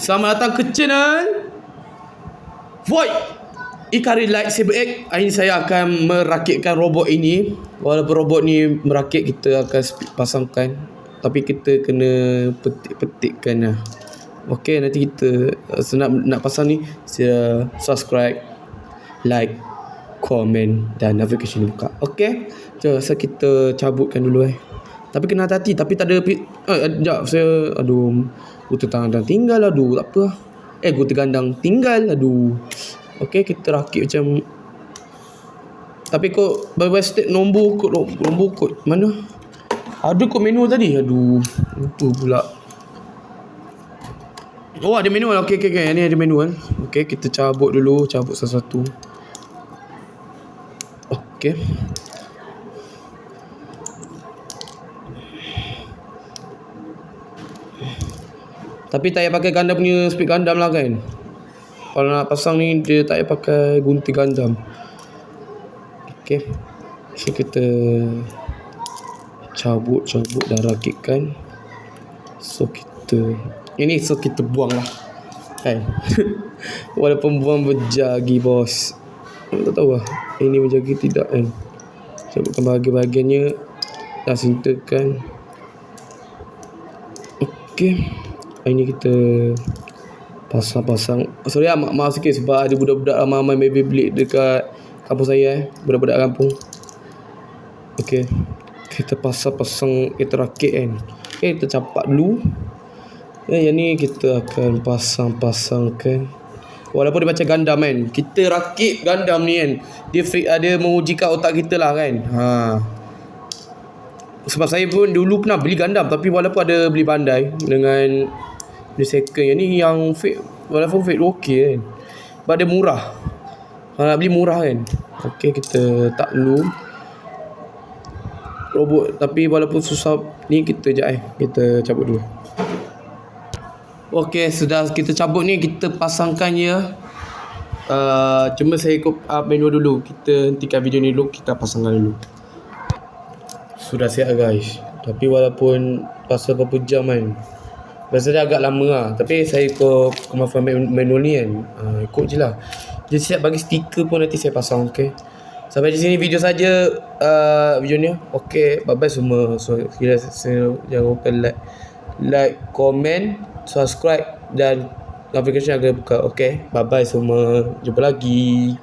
Selamat datang ke channel Void Ikari Lightsaber X. Hari ini saya akan merakitkan robot ini. Walaupun robot ni merakit, kita akan pasangkan, tapi kita kena petik-petikkan lah. Okey, nanti kita nak pasang ni, sila subscribe, like, komen dan notification buka. Okey, jom rasa kita cabutkan dulu Tapi kena hati-hati. Tapi tak ada sekejap saya gota tangan tinggal. Aduh, tak apa. Gota gandang tinggal. Aduh. Okey, kita rakit macam. Tapi kod by step nombor kod mana? Ada kod manual tadi. Aduh, lupa pula. Oh, ada manual. Okey. Ni ada manual. Okey, kita cabut dulu. Cabut satu-satu. Okey. Tapi tak payah pakai Gundam punya speed Gundam lah kan. Kalau nak pasang ni, dia tak payah pakai gunting Gundam. Okey. So kita cabut dan rakitkan. So kita buang lah kan. Walaupun buang berjagi bos. Tak tahu lah ini berjagi tidak kan. Cabutkan bahagian-bahagiannya. Dah sinterkan. Okey. Hari ni kita pasang. Sorry lah, maaf sikit sebab ada budak-budak ramai-ramai baby blade dekat kampung saya budak-budak kampung. Okey, kita pasang, kita rakit kan. Okay, kita capak dulu. Yang ni kita akan pasangkan. Walaupun dia macam Gundam kan, kita rakit Gundam ni kan, dia mengujikan otak kita lah kan. Sebab saya pun dulu pernah beli Gundam, tapi walaupun ada beli bandai dengan beli second, yang ni yang fake, walaupun fake okey kan, sebab dia murah. Kalau nak beli murah kan. Okey, kita tak dulu robot. Tapi walaupun susah ni, kita kita cabut dulu. Okey, sudah kita cabut ni, kita pasangkan je. Cuma saya ikut manual dulu. Kita hentikan video ni dulu, kita pasangkan dulu. Sudah siap guys. Tapi walaupun pasal berapa jam kan, rasanya agak lama lah. Tapi saya ikut kemafuan manual ni kan. Ikut je lah. Dia siap bagi stiker pun nanti saya pasang. Okay, sampai di sini video saja video ni. Okay, bye bye semua. So jangan lupa like, komen, subscribe dan notification agar buka. Okay, bye bye semua. Jumpa lagi.